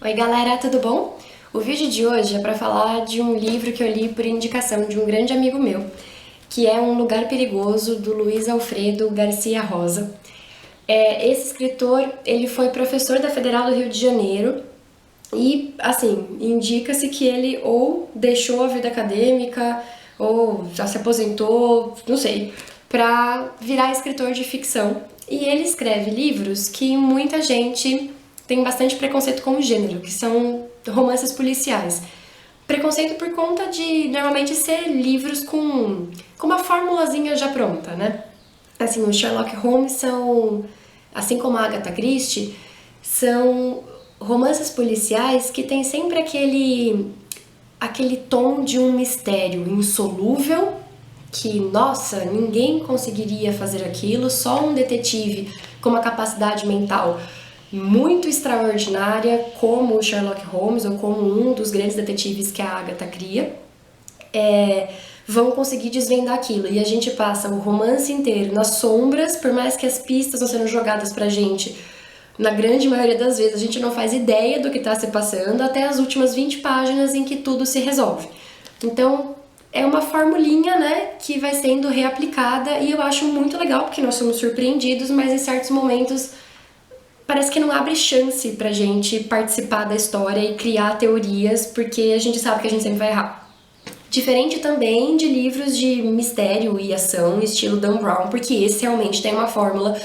Oi galera, tudo bom? O vídeo de hoje é para falar de um livro que eu li por indicação de um grande amigo meu, que é Um Lugar Perigoso, do Luiz Alfredo Garcia Rosa. Esse escritor, ele foi professor da Federal do Rio de Janeiro e, assim, indica-se que ele ou deixou a vida acadêmica ou já se aposentou, não sei, para virar escritor de ficção. E ele escreve livros que muita gente tem bastante preconceito com o gênero, que são romances policiais. Preconceito por conta de, normalmente, ser livros com uma formulazinha já pronta, né? Assim, o Sherlock Holmes são, assim como a Agatha Christie, são romances policiais que tem sempre aquele tom de um mistério insolúvel, que, nossa, ninguém conseguiria fazer aquilo, só um detetive com uma capacidade mental muito extraordinária, como o Sherlock Holmes, ou como um dos grandes detetives que a Agatha cria, vão conseguir desvendar aquilo. E a gente passa o romance inteiro nas sombras, por mais que as pistas estão sendo jogadas pra gente, na grande maioria das vezes a gente não faz ideia do que está se passando, até as últimas 20 páginas em que tudo se resolve. Então, é uma formulinha, né, que vai sendo reaplicada, e eu acho muito legal, porque nós somos surpreendidos, mas em certos momentos parece que não abre chance pra gente participar da história e criar teorias, porque a gente sabe que a gente sempre vai errar. Diferente também de livros de mistério e ação, estilo Dan Brown, porque esse realmente tem uma fórmula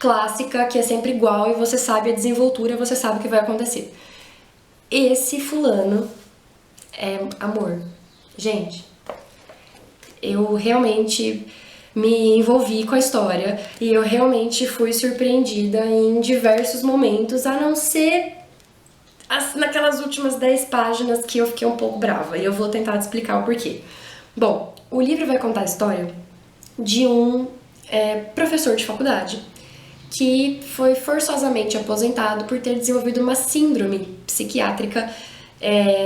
clássica que é sempre igual e você sabe a desenvoltura, você sabe o que vai acontecer. Esse fulano é amor. Gente, eu realmente me envolvi com a história e eu realmente fui surpreendida em diversos momentos, a não ser naquelas últimas 10 páginas que eu fiquei um pouco brava, e eu vou tentar te explicar o porquê. Bom, o livro vai contar a história de um professor de faculdade que foi forçosamente aposentado por ter desenvolvido uma síndrome psiquiátrica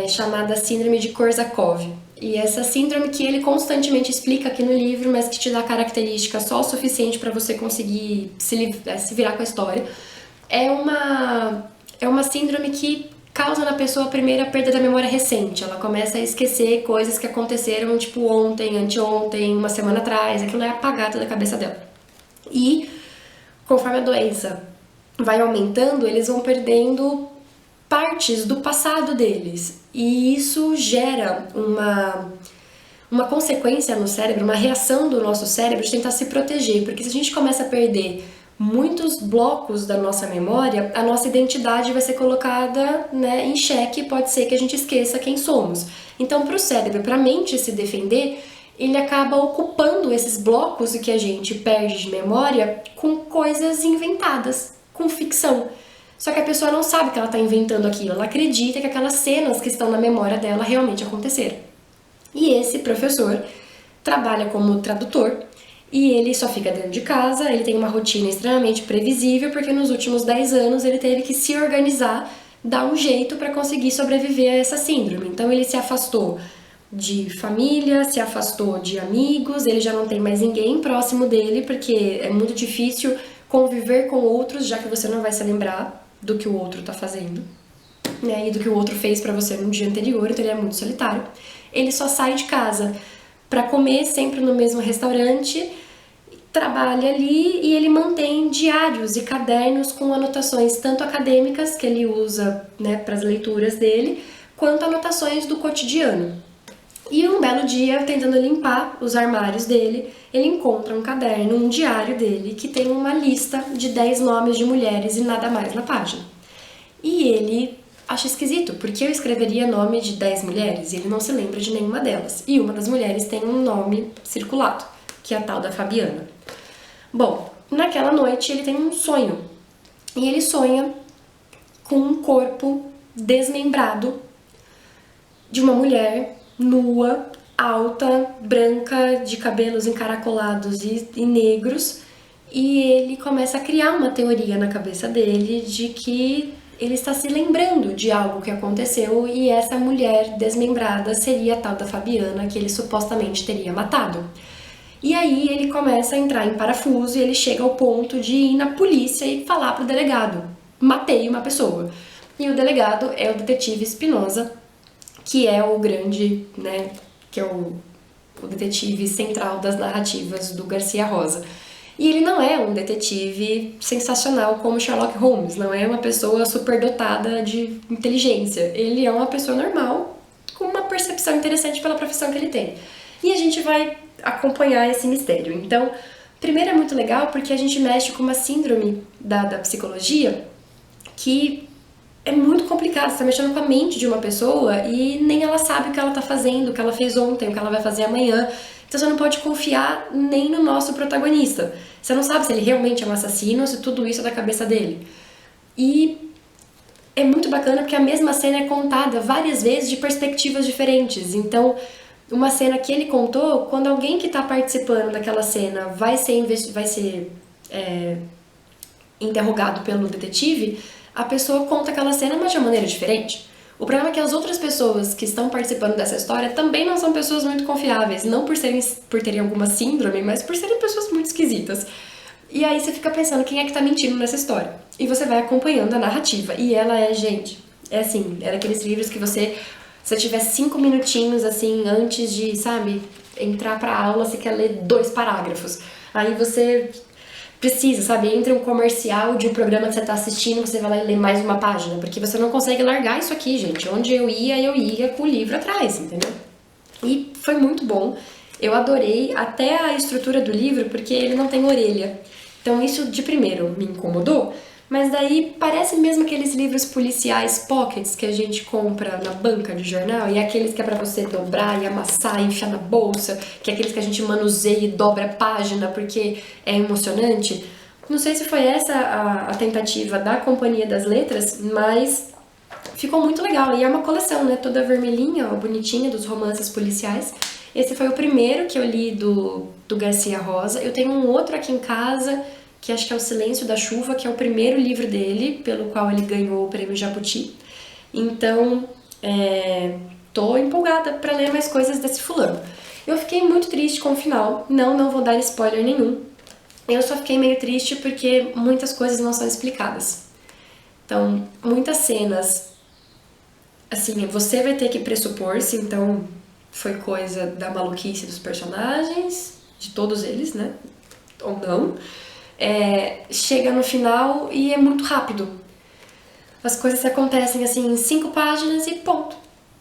chamada Síndrome de Korsakoff. E essa síndrome que ele constantemente explica aqui no livro, mas que te dá características só o suficiente para você conseguir se virar com a história, é uma síndrome que causa na pessoa a primeira perda da memória recente. Ela começa a esquecer coisas que aconteceram, tipo, ontem, anteontem, uma semana atrás. Aquilo é apagado da cabeça dela. E conforme a doença vai aumentando, eles vão perdendo partes do passado deles. E isso gera uma consequência no cérebro, uma reação do nosso cérebro de tentar se proteger. Porque se a gente começa a perder muitos blocos da nossa memória, a nossa identidade vai ser colocada, né, em xeque, pode ser que a gente esqueça quem somos. Então, para o cérebro, para a mente se defender, ele acaba ocupando esses blocos que a gente perde de memória com coisas inventadas, com ficção. Só que a pessoa não sabe que ela está inventando aquilo, ela acredita que aquelas cenas que estão na memória dela realmente aconteceram. E esse professor trabalha como tradutor e ele só fica dentro de casa, ele tem uma rotina extremamente previsível, porque nos últimos 10 anos ele teve que se organizar, dar um jeito para conseguir sobreviver a essa síndrome. Então ele se afastou de família, se afastou de amigos, ele já não tem mais ninguém próximo dele, porque é muito difícil conviver com outros, já que você não vai se lembrar do que o outro tá fazendo, né, e do que o outro fez pra você no dia anterior, então ele é muito solitário. Ele só sai de casa pra comer sempre no mesmo restaurante, trabalha ali e ele mantém diários e cadernos com anotações tanto acadêmicas, que ele usa, né, para as leituras dele, quanto anotações do cotidiano. E um belo dia, tentando limpar os armários dele, ele encontra um caderno, um diário dele, que tem uma lista de 10 nomes de mulheres e nada mais na página. E ele acha esquisito, porque eu escreveria nome de 10 mulheres e ele não se lembra de nenhuma delas. E uma das mulheres tem um nome circulado, que é a tal da Fabiana. Bom, naquela noite ele tem um sonho. E ele sonha com um corpo desmembrado de uma mulher nua, alta, branca, de cabelos encaracolados e negros, e ele começa a criar uma teoria na cabeça dele de que ele está se lembrando de algo que aconteceu e essa mulher desmembrada seria a tal da Fabiana que ele supostamente teria matado. E aí ele começa a entrar em parafuso e ele chega ao ponto de ir na polícia e falar pro delegado: matei uma pessoa. e o delegado é o detetive Espinosa, que é o grande, né, que é o detetive central das narrativas do Garcia Rosa. E ele não é um detetive sensacional como Sherlock Holmes, não é uma pessoa superdotada de inteligência. Ele é uma pessoa normal, com uma percepção interessante pela profissão que ele tem. E a gente vai acompanhar esse mistério. Então, primeiro é muito legal porque a gente mexe com uma síndrome da psicologia que é muito complicado. Você tá mexendo com a mente de uma pessoa e nem ela sabe o que ela tá fazendo, o que ela fez ontem, o que ela vai fazer amanhã. Então você não pode confiar nem no nosso protagonista. Você não sabe se ele realmente é um assassino ou se tudo isso é da cabeça dele. E é muito bacana porque a mesma cena é contada várias vezes de perspectivas diferentes. Então, uma cena que ele contou, quando alguém que está participando daquela cena vai ser interrogado pelo detetive, a pessoa conta aquela cena, mas de uma maneira diferente. O problema é que as outras pessoas que estão participando dessa história também não são pessoas muito confiáveis, não por terem alguma síndrome, mas por serem pessoas muito esquisitas. E aí você fica pensando quem é que tá mentindo nessa história. E você vai acompanhando a narrativa. E ela é, gente, é assim, é daqueles livros que se tiver 5 minutinhos, assim, antes de, sabe, entrar pra aula, você quer ler 2 parágrafos. Aí você precisa, sabe, entre um comercial de um programa que você tá assistindo, você vai lá e lê mais uma página, porque você não consegue largar isso aqui, gente. Onde eu ia com o livro atrás, entendeu? E foi muito bom. Eu adorei até a estrutura do livro, porque ele não tem orelha. Então isso de primeiro me incomodou, mas daí parece mesmo aqueles livros policiais pockets que a gente compra na banca de jornal, e é aqueles que é pra você dobrar e amassar e enfiar na bolsa, que é aqueles que a gente manuseia e dobra a página porque é emocionante. Não sei se foi essa a tentativa da Companhia das Letras, mas ficou muito legal. E é uma coleção, né? Toda vermelhinha, ó, bonitinha, dos romances policiais. Esse foi o primeiro que eu li do Garcia Rosa. Eu tenho um outro aqui em casa, que acho que é O Silêncio da Chuva, que é o primeiro livro dele, pelo qual ele ganhou o prêmio Jabuti. Então, tô empolgada pra ler mais coisas desse fulano. Eu fiquei muito triste com o final. Não vou dar spoiler nenhum. Eu só fiquei meio triste porque muitas coisas não são explicadas. Então, muitas cenas, assim, você vai ter que pressupor se então foi coisa da maluquice dos personagens, de todos eles, né? Ou não. Chega no final e é muito rápido. As coisas acontecem assim em 5 páginas e ponto.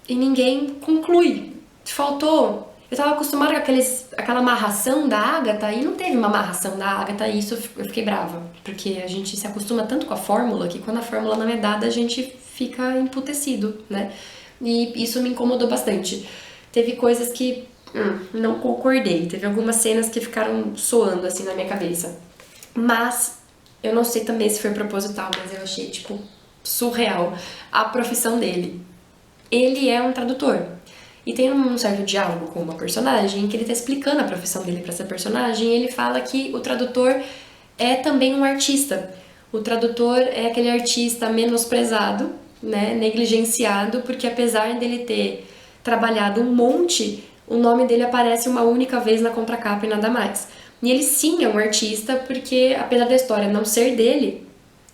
E ninguém conclui. Faltou. Eu tava acostumada com aquela amarração da Agatha e não teve uma amarração da Agatha e isso eu fiquei brava. Porque a gente se acostuma tanto com a fórmula que quando a fórmula não é dada a gente fica emputecido, né? E isso me incomodou bastante. Teve coisas que não concordei. Teve algumas cenas que ficaram soando assim na minha cabeça. Mas eu não sei também se foi proposital, mas eu achei, tipo, surreal a profissão dele. Ele é um tradutor. E tem um certo diálogo com uma personagem que ele tá explicando a profissão dele pra essa personagem e ele fala que o tradutor é também um artista. O tradutor é aquele artista menosprezado, né, negligenciado, porque apesar dele ter trabalhado um monte, o nome dele aparece uma única vez na contracapa e nada mais. E ele sim é um artista, porque apesar da história não ser dele,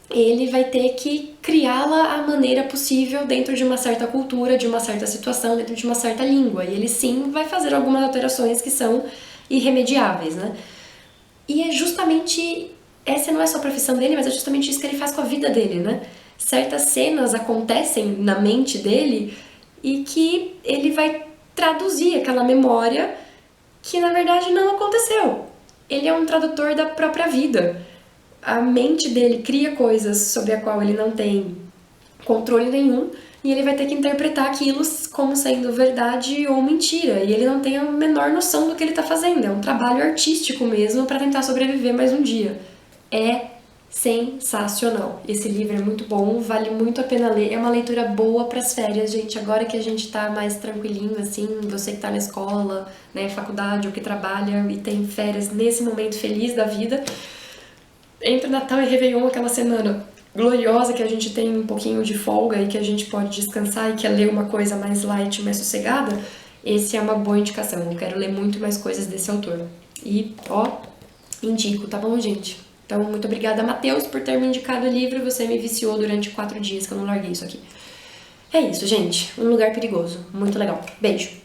ele vai ter que criá-la à maneira possível dentro de uma certa cultura, de uma certa situação, dentro de uma certa língua. E ele sim vai fazer algumas alterações que são irremediáveis, né? E é justamente, essa não é só a profissão dele, mas é justamente isso que ele faz com a vida dele, né? Certas cenas acontecem na mente dele e que ele vai traduzir aquela memória que na verdade não aconteceu. Ele é um tradutor da própria vida. A mente dele cria coisas sobre a qual ele não tem controle nenhum e ele vai ter que interpretar aquilo como sendo verdade ou mentira. E ele não tem a menor noção do que ele está fazendo. É um trabalho artístico mesmo para tentar sobreviver mais um dia. É sensacional. Esse livro é muito bom, vale muito a pena ler. É uma leitura boa para as férias, gente. Agora que a gente tá mais tranquilinho, assim, você que tá na escola, né, faculdade ou que trabalha e tem férias nesse momento feliz da vida. Entre Natal e Réveillon, aquela semana gloriosa que a gente tem um pouquinho de folga e que a gente pode descansar e quer ler uma coisa mais light, mais sossegada, esse é uma boa indicação. Eu quero ler muito mais coisas desse autor. E, ó, indico, tá bom, gente? Então, muito obrigada, Matheus, por ter me indicado o livro. Você me viciou durante 4 dias que eu não larguei isso aqui. É isso, gente. Um lugar perigoso. Muito legal. Beijo.